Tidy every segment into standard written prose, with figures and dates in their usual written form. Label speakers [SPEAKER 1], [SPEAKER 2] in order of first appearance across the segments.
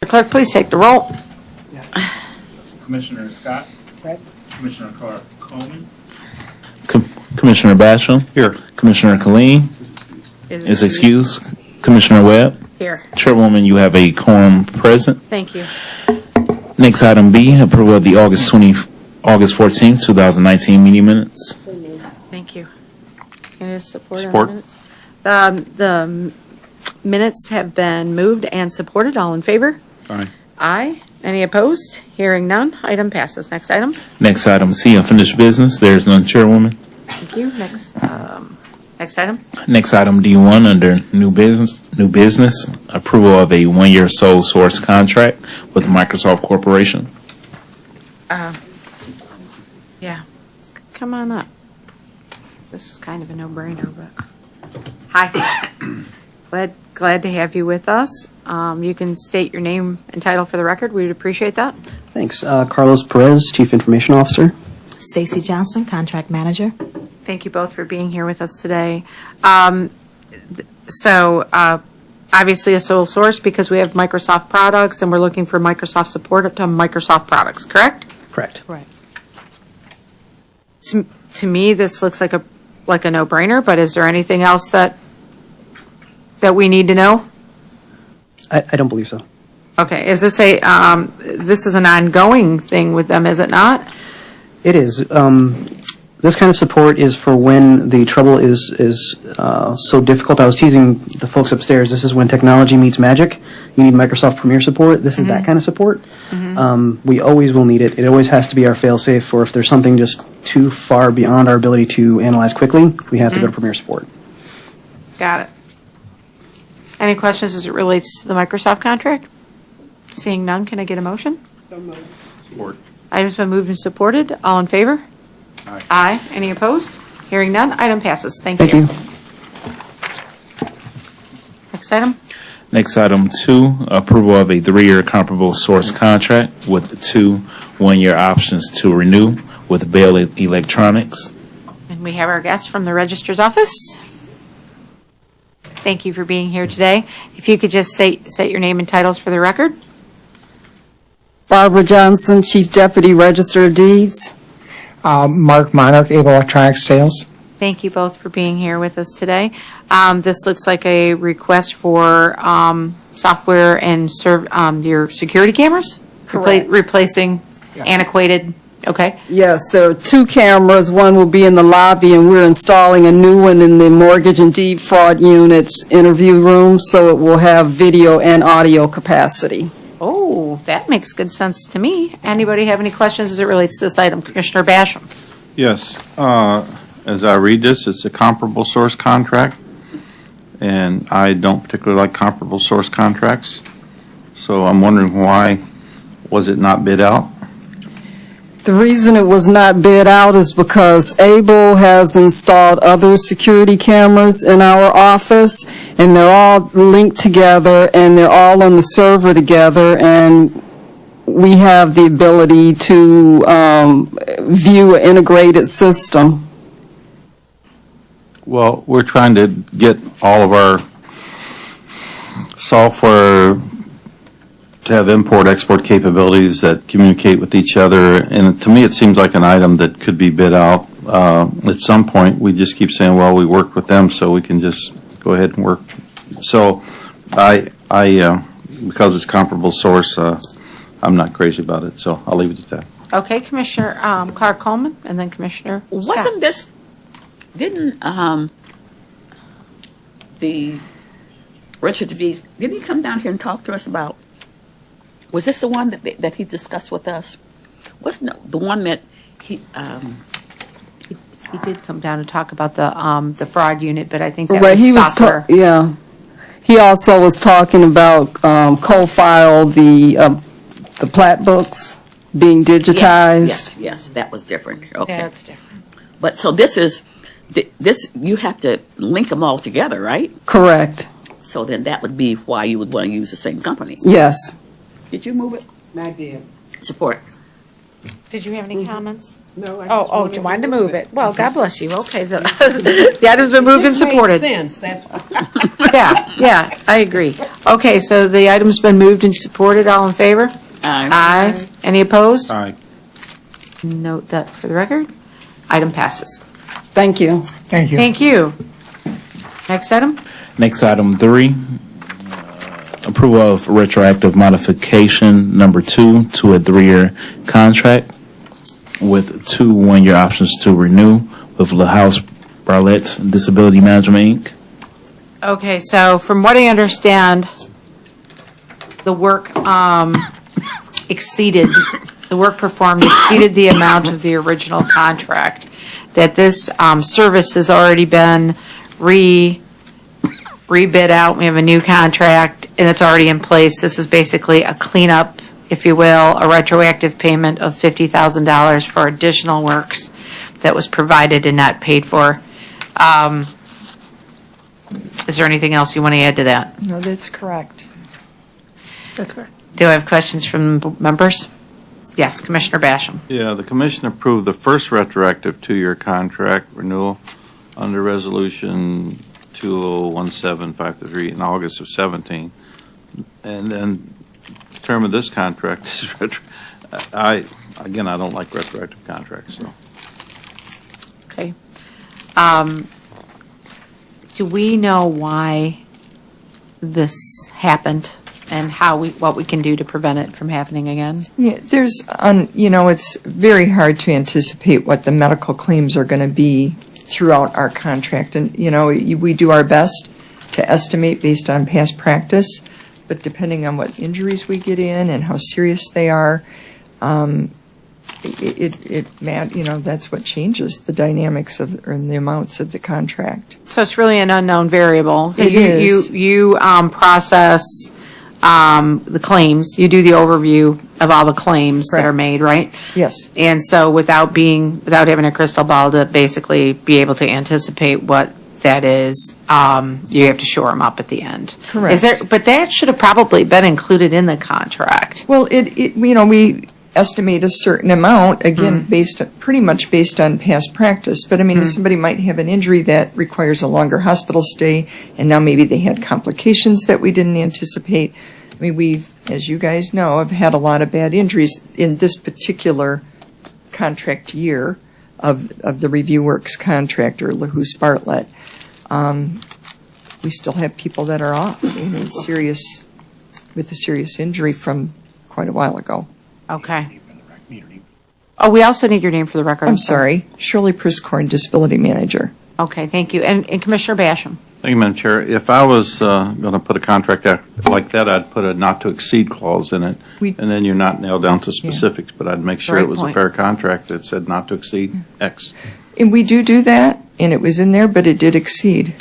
[SPEAKER 1] Clerk, please take the roll.
[SPEAKER 2] Commissioner Scott,
[SPEAKER 3] Present.
[SPEAKER 2] Commissioner Clark Coleman,
[SPEAKER 4] Commissioner Basham. Here. Commissioner Killeen is excused. Commissioner Webb.
[SPEAKER 1] Here.
[SPEAKER 4] Chairwoman, you have a quorum present.
[SPEAKER 1] Thank you.
[SPEAKER 4] Next item B, approval of the August 14th, 2019 meeting minutes.
[SPEAKER 1] Thank you. Can I support on
[SPEAKER 4] Support.
[SPEAKER 1] the minutes? The minutes have been moved and supported. All in favor?
[SPEAKER 4] Aye.
[SPEAKER 1] Aye. Any opposed? Hearing none. Item passes. Next item.
[SPEAKER 4] Next item C, unfinished business. There is none, Chairwoman.
[SPEAKER 1] Thank you. Next item.
[SPEAKER 4] Next item D1 under new business, approval of a one-year sole source contract with Microsoft Corporation.
[SPEAKER 1] Yeah. Come on up. This is kind of a no-brainer, but hi. Glad to have you with us. You can state your name and title for the record. We'd appreciate that.
[SPEAKER 3] Thanks. Carlos Perez, Chief Information Officer.
[SPEAKER 5] Stacy Johnson, Contract Manager.
[SPEAKER 1] Thank you both for being here with us today. Obviously a sole source because we have Microsoft products and we're looking for Microsoft support up to Microsoft products, correct?
[SPEAKER 3] Correct.
[SPEAKER 5] Right.
[SPEAKER 1] To me, this looks like a no-brainer, but is there anything else that we need to know?
[SPEAKER 3] I don't believe so.
[SPEAKER 1] Okay, is this this is an ongoing thing with them, is it not?
[SPEAKER 3] It is. This kind of support is for when the trouble is so difficult. I was teasing the folks upstairs. This is when technology meets magic. You need Microsoft Premier support. This is that kind of support. We always will need it. It always has to be our fail-safe for if there's something just too far beyond our ability to analyze quickly, we have to go to Premier support.
[SPEAKER 1] Got it. Any questions as it relates to the Microsoft contract? Seeing none, can I get a motion?
[SPEAKER 2] Support.
[SPEAKER 1] Item's been moved and supported. All in favor?
[SPEAKER 2] Aye.
[SPEAKER 1] Aye. Any opposed? Hearing none, item passes. Thank
[SPEAKER 3] Thank
[SPEAKER 1] you.
[SPEAKER 3] you.
[SPEAKER 1] Next item.
[SPEAKER 4] Next item 2, approval of a 3-year comparable source contract with 2 one-year options to renew with Bell Electronics.
[SPEAKER 1] And we have our guest from the Registrar's Office. Thank you for being here today. If you could just state your name and titles for the record.
[SPEAKER 6] Barbara Johnson, Chief Deputy Register of Deeds.
[SPEAKER 7] Mark Monarch, Able Electronics Sales.
[SPEAKER 1] Thank you both for being here with us today. This looks like a request for software and your security cameras?
[SPEAKER 6] Correct.
[SPEAKER 1] Replacing antiquated, okay.
[SPEAKER 6] Yes, there are 2 cameras. One will be in the lobby, and we're installing a new one in the mortgage and deed fraud unit's interview room, so it will have video and audio capacity.
[SPEAKER 1] Oh, that makes good sense to me. Anybody have any questions as it relates to this item? Commissioner Basham?
[SPEAKER 8] Yes. As I read this, it's a comparable source contract, and I don't particularly like comparable source contracts. So I'm wondering why was it not bid out?
[SPEAKER 6] The reason it was not bid out is because Able has installed other security cameras in our office, and they're all linked together, and they're all on the server together, and we have the ability to view an integrated system.
[SPEAKER 8] Well, we're trying to get all of our software to have import-export capabilities that communicate with each other, and to me it seems like an item that could be bid out. At some point, we just keep saying, well, we worked with them, so we can just go ahead and work. So I because it's comparable source, I'm not crazy about it, so I'll leave it at that.
[SPEAKER 1] Okay, Commissioner Clark Coleman, and then Commissioner Scott.
[SPEAKER 5] Wasn't this, didn't the Richard DeVries, didn't he come down here and talk to us about, was this the one that he discussed with us? Wasn't the one that he
[SPEAKER 1] He did come down and talk about the fraud unit, but I think that
[SPEAKER 6] Right,
[SPEAKER 1] was
[SPEAKER 6] he
[SPEAKER 1] software.
[SPEAKER 6] yeah. He also was talking about co-file, the plat books being digitized.
[SPEAKER 5] Yes, that was different. Okay.
[SPEAKER 1] Yeah, it's different.
[SPEAKER 5] But so this is, you have to link them all together, right?
[SPEAKER 6] Correct.
[SPEAKER 5] So then that would be why you would want to use the same company.
[SPEAKER 6] Yes.
[SPEAKER 5] Did you move it?
[SPEAKER 9] I did.
[SPEAKER 5] Support.
[SPEAKER 1] Did you have any comments?
[SPEAKER 9] No, I
[SPEAKER 1] Oh, you wanted to move it. Well, God bless you. Okay, so the item's been moved and supported.
[SPEAKER 9] It makes sense, that's
[SPEAKER 1] Yeah, I agree. Okay, so the item's been moved and supported. All in favor?
[SPEAKER 5] Aye.
[SPEAKER 1] Aye. Any opposed?
[SPEAKER 8] Aye.
[SPEAKER 1] Note that for the record. Item passes.
[SPEAKER 6] Thank you.
[SPEAKER 7] Thank you.
[SPEAKER 1] Thank you. Next item?
[SPEAKER 4] Next, item 3, approval of retroactive modification number 2 to a 3-year contract with 2 one-year options to renew with LaHouse Barlett Disability Management, Inc.
[SPEAKER 1] Okay, so from what I understand, the work performed exceeded the amount of the original contract, that this service has already been rebid out. We have a new contract, and it's already in place. This is basically a cleanup, if you will, a retroactive payment of $50,000 for additional works that was provided and not paid for. Is there anything else you want to add to that?
[SPEAKER 9] No, that's correct.
[SPEAKER 1] That's correct. Do I have questions from members? Yes, Commissioner Basham.
[SPEAKER 8] Yeah, the commission approved the first retroactive 2-year contract renewal under Resolution 2017533 in August of 17. And then the term of this contract is I don't like retroactive contracts, so.
[SPEAKER 1] Okay. Do we know why this happened and what we can do to prevent it from happening again?
[SPEAKER 9] Yeah, it's very hard to anticipate what the medical claims are going to be throughout our contract. And, we do our best to estimate based on past practice, but depending on what injuries we get in and how serious they are, that's what changes the dynamics or the amounts of the contract.
[SPEAKER 1] So it's really an unknown variable.
[SPEAKER 9] It is.
[SPEAKER 1] You process the claims. You do the overview of all the claims that are
[SPEAKER 9] Correct.
[SPEAKER 1] made, right?
[SPEAKER 9] Yes.
[SPEAKER 1] And so without having a crystal ball to basically be able to anticipate what that is, you have to shore them up at the end.
[SPEAKER 9] Correct.
[SPEAKER 1] But that should have probably been included in the contract.
[SPEAKER 9] Well, we estimate a certain amount, again, pretty much based on past practice. But, somebody might have an injury that requires a longer hospital stay, and now maybe they had complications that we didn't anticipate. We've, as you guys know, have had a lot of bad injuries in this particular contract year of the Review Works contract, or LaHouse Bartlett. We still have people that are off with a serious injury from quite a while ago.
[SPEAKER 1] Okay. Oh, we also need your name for the record.
[SPEAKER 9] I'm sorry, Shirley Priscorn, Disability Manager.
[SPEAKER 1] Okay, thank you. And Commissioner Basham.
[SPEAKER 8] Thank you, Madam Chair. If I was going to put a contract out like that, I'd put a not-to-exceed clause in it, and then you're not nailed down to specifics, but I'd make sure
[SPEAKER 1] Great
[SPEAKER 8] it was
[SPEAKER 1] point.
[SPEAKER 8] a fair contract that said not to exceed X.
[SPEAKER 9] And we do that, and it was in there, but it did exceed.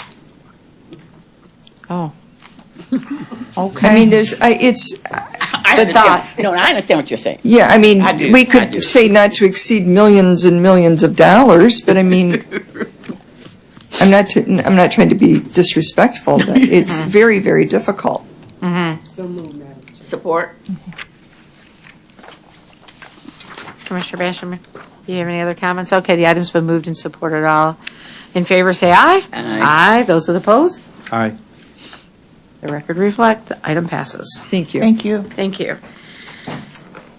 [SPEAKER 1] Oh. Okay.
[SPEAKER 5] I understand. I understand what you're saying.
[SPEAKER 9] Yeah,
[SPEAKER 5] I do,
[SPEAKER 9] we
[SPEAKER 5] I
[SPEAKER 9] could
[SPEAKER 5] do.
[SPEAKER 9] say not to exceed millions and millions of dollars, but I'm not trying to be disrespectful, but it's very, very difficult.
[SPEAKER 5] Support.
[SPEAKER 1] Commissioner Basham, do you have any other comments? Okay, the item's been moved and supported. All in favor, say aye.
[SPEAKER 5] Aye.
[SPEAKER 1] Aye. Those that opposed?
[SPEAKER 8] Aye.
[SPEAKER 1] The record reflect, the item passes.
[SPEAKER 9] Thank you.
[SPEAKER 5] Thank you.
[SPEAKER 1] Thank you.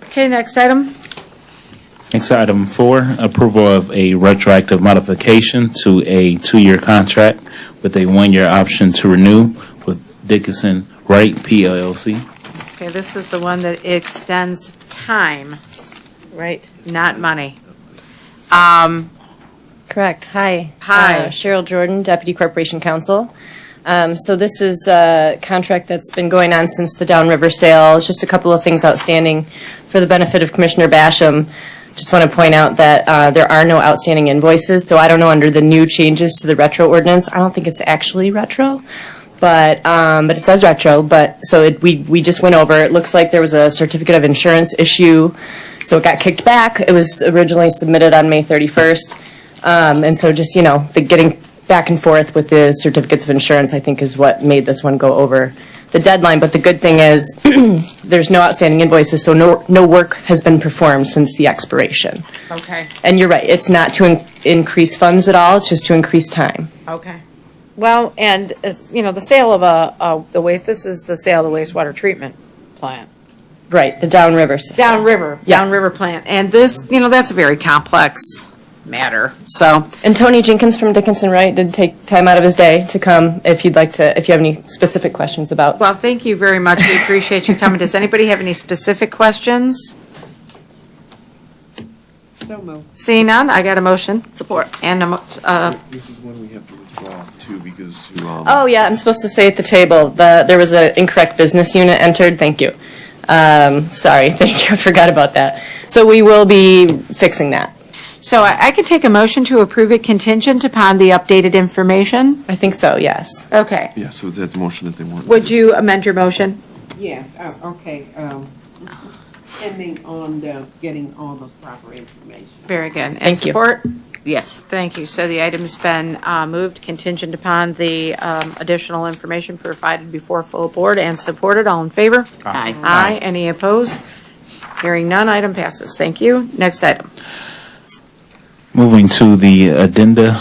[SPEAKER 1] Okay, next item.
[SPEAKER 4] Next, item 4, approval of a retroactive modification to a 2-year contract with a 1-year option to renew with Dickinson Wright PLLC.
[SPEAKER 1] Okay, this is the one that extends time, right? Not money.
[SPEAKER 10] Correct. Hi.
[SPEAKER 1] Hi.
[SPEAKER 10] Cheryl Jordan, Deputy Corporation Counsel. So this is a contract that's been going on since the Downriver sale. Just a couple of things outstanding for the benefit of Commissioner Basham. Just want to point out that there are no outstanding invoices, so I don't know under the new changes to the retro ordinance. I don't think it's actually retro, but it says retro. But so we just went over. It looks like there was a certificate of insurance issue, so it got kicked back. It was originally submitted on May 31st, and so just the getting back and forth with the certificates of insurance, I think, is what made this one go over the deadline. But the good thing is there's no outstanding invoices, so no work has been performed since the expiration.
[SPEAKER 1] Okay.
[SPEAKER 10] And you're right, it's not to increase funds at all, it's just to increase time.
[SPEAKER 1] Okay. Well, and, the sale of this is the sale of the wastewater treatment plant.
[SPEAKER 10] Right, the downriver system.
[SPEAKER 1] Downriver plant. And this, that's a very complex matter, so.
[SPEAKER 10] And Tony Jenkins from Dickinson Wright did take time out of his day to come if you have any specific questions about.
[SPEAKER 1] Well, thank you very much. We appreciate you coming. Does anybody have any specific questions?
[SPEAKER 11] So moved.
[SPEAKER 1] Seeing none, I got a motion.
[SPEAKER 5] Support.
[SPEAKER 1] And
[SPEAKER 11] This is when we have to withdraw too, because
[SPEAKER 10] Oh, yeah, I'm supposed to say at the table, there was an incorrect business unit entered. Thank you. Sorry, thank you. I forgot about that. So we will be fixing that.
[SPEAKER 1] so I could take a motion to approve it contingent upon the updated information?
[SPEAKER 10] I think so, yes.
[SPEAKER 1] Okay.
[SPEAKER 11] yeah, so that's the motion that they want.
[SPEAKER 1] Would you amend your motion?
[SPEAKER 12] Yes, okay, pending on getting all the proper information.
[SPEAKER 1] Very good. And
[SPEAKER 10] Thank you.
[SPEAKER 1] support?
[SPEAKER 5] Yes.
[SPEAKER 1] Thank you. So the item's been moved contingent upon the additional information provided before full board and supported. All in favor?
[SPEAKER 5] Aye.
[SPEAKER 1] Aye. Any opposed? Hearing none, item passes. Thank you. Next item.
[SPEAKER 4] Moving to the addenda,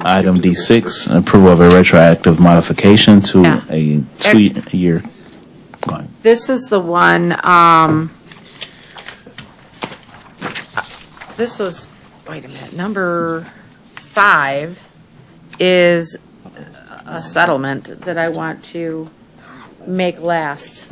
[SPEAKER 4] item D6, approval of a retroactive modification to
[SPEAKER 1] Yeah.
[SPEAKER 4] a 2-year. Go ahead.
[SPEAKER 1] This is the one, this was, wait a minute, number 5 is a settlement that I want to make last.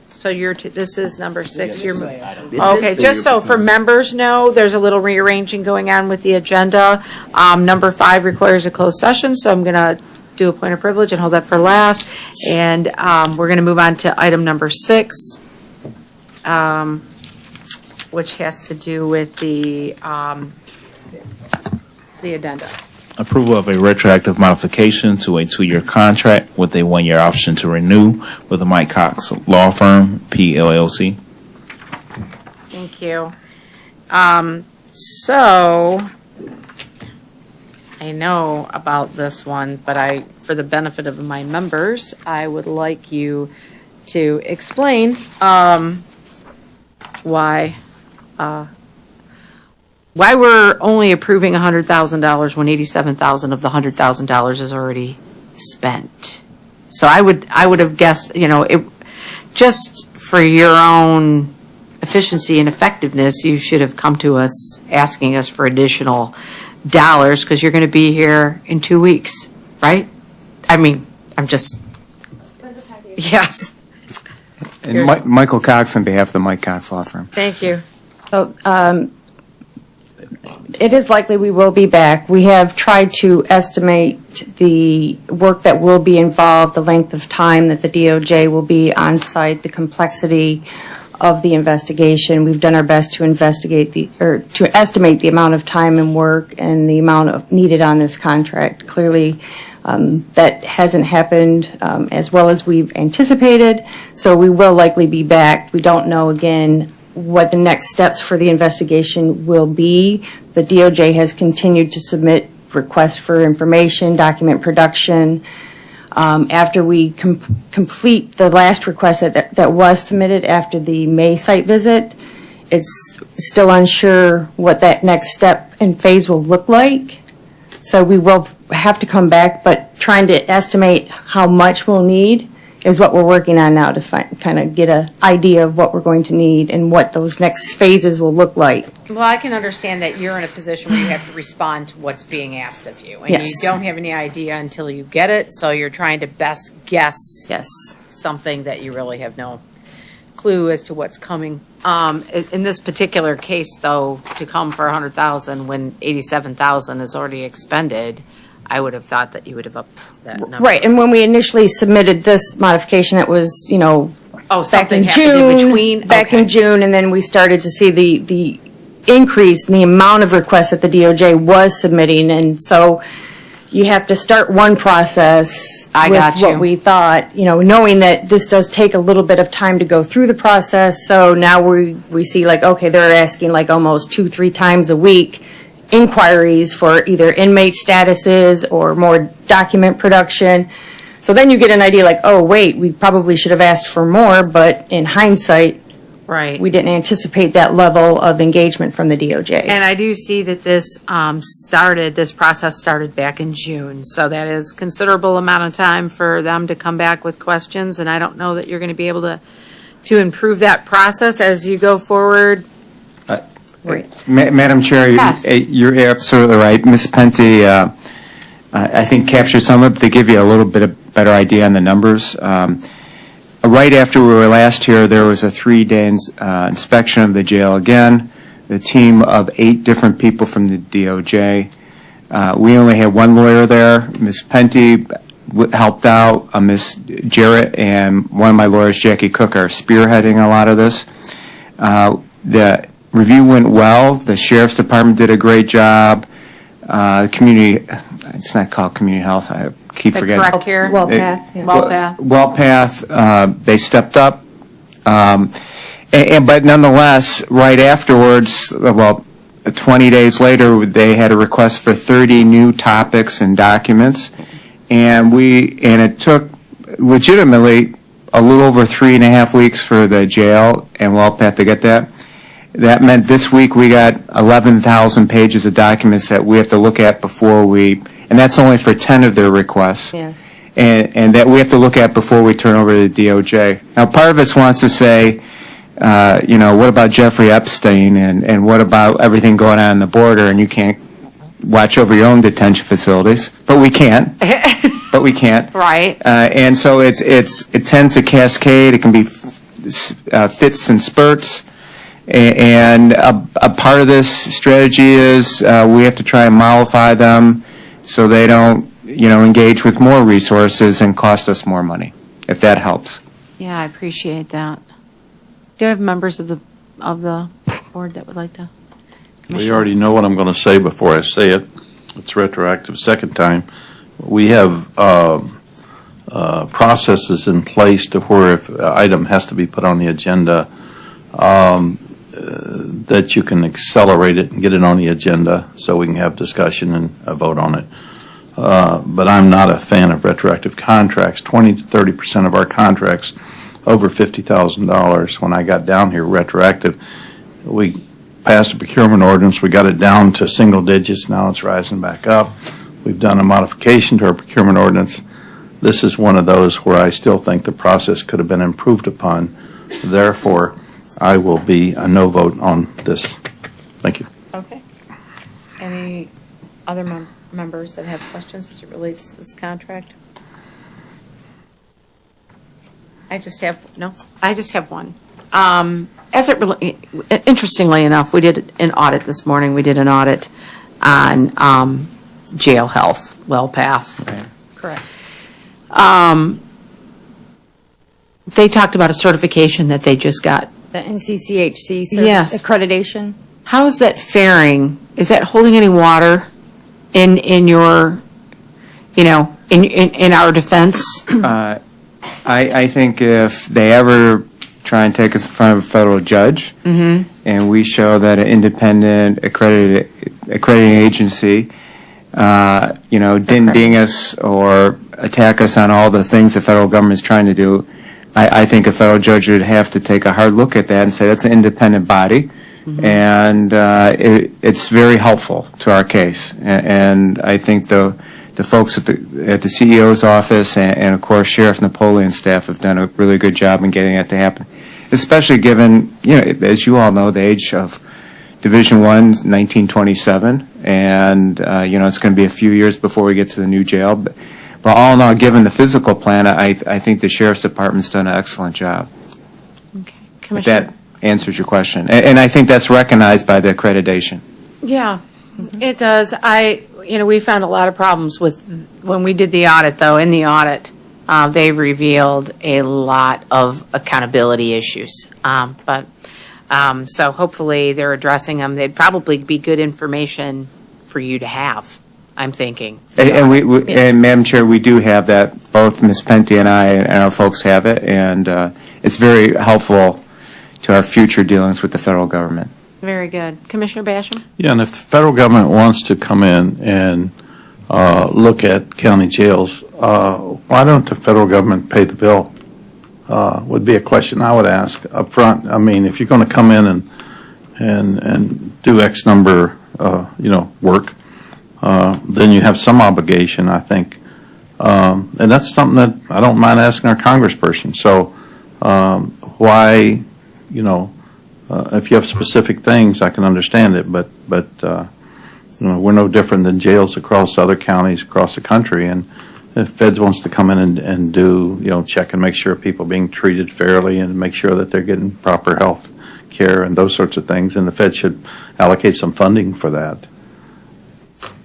[SPEAKER 1] So this is number 6. Okay, just so for members know, there's a little rearranging going on with the agenda. Number 5 requires a closed session, so I'm going to do a point of privilege and hold that for last. And we're going to move on to item number 6, which has to do with the addenda.
[SPEAKER 4] Approval of a retroactive modification to a 2-year contract with a 1-year option to renew with the Mike Cox Law Firm, PLLC.
[SPEAKER 1] Thank you. So, I know about this one, but for the benefit of my members, I would like you to explain why we're only approving $100,000 when $87,000 of the $100,000 is already spent. So I would have guessed, just for your own efficiency and effectiveness, you should have come to us asking us for additional dollars because you're going to be here in 2 weeks, right? I mean, I'm just, yes.
[SPEAKER 13] And Michael Cox on behalf of the Mike Cox Law Firm.
[SPEAKER 1] Thank you.
[SPEAKER 14] It is likely we will be back. We have tried to estimate the work that will be involved, the length of time that the DOJ will be on site, the complexity of the investigation. We've done our best to to estimate the amount of time and work and the amount needed on this contract. Clearly, that hasn't happened as well as we've anticipated, so we will likely be back. We don't know, again, what the next steps for the investigation will be. The DOJ has continued to submit requests for information, document production. After we complete the last request that was submitted after the May site visit, it's still unsure what that next step and phase will look like. So we will have to come back, but trying to estimate how much we'll need is what we're working on now to kind of get an idea of what we're going to need and what those next phases will look like.
[SPEAKER 1] Well, I can understand that you're in a position where you have to respond to what's being asked of you. And
[SPEAKER 14] Yes.
[SPEAKER 1] you don't have any idea until you get it, so you're trying to best guess something that you really have no clue as to what's coming. In this particular case, though, to come for $100,000 when $87,000 is already expended, I would have thought that you would have upped that number.
[SPEAKER 14] Right, and when we initially submitted this modification, it was, back
[SPEAKER 1] something
[SPEAKER 14] in
[SPEAKER 1] happened in
[SPEAKER 14] June.
[SPEAKER 1] between?
[SPEAKER 14] Back
[SPEAKER 1] Okay.
[SPEAKER 14] in June, and then we started to see the increase in the amount of requests that the DOJ was submitting, and so you have to start one process
[SPEAKER 1] I got
[SPEAKER 14] with
[SPEAKER 1] you.
[SPEAKER 14] what we thought, knowing that this does take a little bit of time to go through the process, so now we see okay, they're asking almost 2-3 times a week inquiries for either inmate statuses or more document production. So then you get an idea oh, wait, we probably should have asked for more, but in hindsight,
[SPEAKER 1] Right.
[SPEAKER 14] We didn't anticipate that level of engagement from the DOJ.
[SPEAKER 1] And I do see that this process started back in June, so that is considerable amount of time for them to come back with questions, and I don't know that you're going to be able to improve that process as you go forward.
[SPEAKER 13] Madam Chair,
[SPEAKER 1] Yes.
[SPEAKER 13] you're absolutely right. Ms. Penty, I think, captured some of it to give you a little bit of better idea on the numbers. Right after we were last here, there was a 3-day inspection of the jail again. The team of 8 different people from the DOJ. We only had one lawyer there. Ms. Penty helped out. Ms. Jarrett and one of my lawyers, Jackie Cook, are spearheading a lot of this. The review went well. The Sheriff's Department did a great job. Community, it's not called community health. I keep forgetting.
[SPEAKER 1] Correct here.
[SPEAKER 14] WellPath. Yeah.
[SPEAKER 1] WellPath.
[SPEAKER 13] They stepped up. But nonetheless, right afterwards, 20 days later, they had a request for 30 new topics and documents. And it took legitimately a little over 3.5 weeks for the jail and WellPath to get that. That meant this week we got 11,000 pages of documents that we have to look at and that's only for 10 of their requests.
[SPEAKER 14] Yes.
[SPEAKER 13] And that we have to look at before we turn over to the DOJ. Now, part of us wants to say, what about Jeffrey Epstein and what about everything going on the border, and you can't watch over your own detention facilities, but we can't.
[SPEAKER 1] Right.
[SPEAKER 13] And so it tends to cascade. It can be fits and spurts. And a part of this strategy is we have to try and mollify them so they don't, engage with more resources and cost us more money, if that helps.
[SPEAKER 1] Yeah, I appreciate that. Do you have members of the board that would like to?
[SPEAKER 8] Well, you already know what I'm going to say before I say it. It's retroactive second time. We have processes in place to where if an item has to be put on the agenda, that you can accelerate it and get it on the agenda so we can have discussion and a vote on it. But I'm not a fan of retroactive contracts. 20 to 30% of our contracts over $50,000. When I got down here retroactive, we passed a procurement ordinance. We got it down to single digits. Now it's rising back up. We've done a modification to our procurement ordinance. This is one of those where I still think the process could have been improved upon. Therefore, I will be a no vote on this. Thank you.
[SPEAKER 1] Okay. Any other members that have questions as it relates to this contract? I just have one. Interestingly enough, we did an audit this morning. We did an audit on jail health, WellPath.
[SPEAKER 13] Right.
[SPEAKER 14] Correct.
[SPEAKER 1] They talked about a certification that they just got.
[SPEAKER 14] The NCCHC
[SPEAKER 1] Yes.
[SPEAKER 14] accreditation.
[SPEAKER 1] How is that faring? Is that holding any water in your, in our defense?
[SPEAKER 13] I think if they ever try and take us in front of a federal judge, and we show that an independent accrediting agency, didn't ding us or attack us on all the things the federal government is trying to do, I think a federal judge would have to take a hard look at that and say that's an independent body, and it's very helpful to our case. And I think the folks at the CEO's office and of course Sheriff Napoleon's staff have done a really good job in getting that to happen, especially given, as you all know, the age of Division I, 1927, and it's going to be a few years before we get to the new jail. But all in all, given the physical plan, I think the Sheriff's Department's done an excellent job.
[SPEAKER 1] Okay.
[SPEAKER 13] If
[SPEAKER 1] Commissioner.
[SPEAKER 13] that answers your question. And I think that's recognized by the accreditation.
[SPEAKER 1] Yeah, it does. We found a lot of problems when we did the audit, though. In the audit, they revealed a lot of accountability issues. So hopefully they're addressing them. They'd probably be good information for you to have, I'm thinking.
[SPEAKER 13] And Madam Chair, we do have that. Both Ms. Penty and I and our folks have it, and it's very helpful to our future dealings with the federal government.
[SPEAKER 1] Very good. Commissioner Basham?
[SPEAKER 8] Yeah, and if the federal government wants to come in and look at county jails, why don't the federal government pay the bill? would be a question I would ask up front. I mean, if you're going to come in and do X number, work, then you have some obligation, I think. And that's something that I don't mind asking our congressperson. So why, if you have specific things, I can understand it, but we're no different than jails across other counties across the country. And if Feds wants to come in and do, check and make sure people are being treated fairly and make sure that they're getting proper health care and those sorts of things, and the Fed should allocate some funding for that.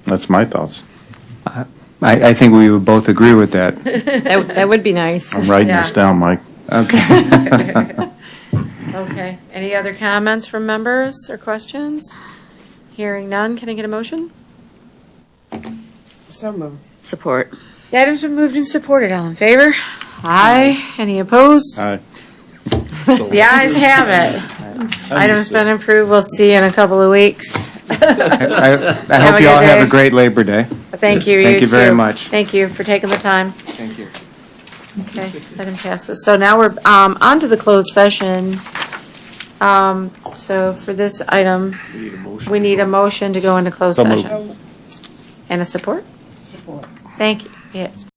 [SPEAKER 8] That's my thoughts.
[SPEAKER 13] I think we would both agree with that.
[SPEAKER 14] That would be nice.
[SPEAKER 8] I'm writing
[SPEAKER 1] Yeah.
[SPEAKER 8] this down, Mike.
[SPEAKER 13] Okay.
[SPEAKER 1] Okay. Any other comments from members or questions? Hearing none, can I get a motion?
[SPEAKER 12] So moved.
[SPEAKER 5] Support.
[SPEAKER 1] The item's been moved and supported. All in favor? Aye. Any opposed?
[SPEAKER 8] Aye.
[SPEAKER 1] The ayes have it. Item's been approved. We'll see you in a couple of weeks.
[SPEAKER 13] I
[SPEAKER 1] Have
[SPEAKER 13] hope
[SPEAKER 1] a
[SPEAKER 13] you all
[SPEAKER 1] good
[SPEAKER 13] have
[SPEAKER 1] day.
[SPEAKER 13] a great Labor Day.
[SPEAKER 1] Thank you.
[SPEAKER 13] Thank you very
[SPEAKER 1] too.
[SPEAKER 13] much.
[SPEAKER 1] Thank you for taking the time.
[SPEAKER 13] Thank you.
[SPEAKER 1] Okay, let him pass this. So now we're on to the closed session. So for this item, we need a motion to go into closed
[SPEAKER 8] So moved.
[SPEAKER 1] session. And a support?
[SPEAKER 12] Support.
[SPEAKER 1] Thank you. Yes.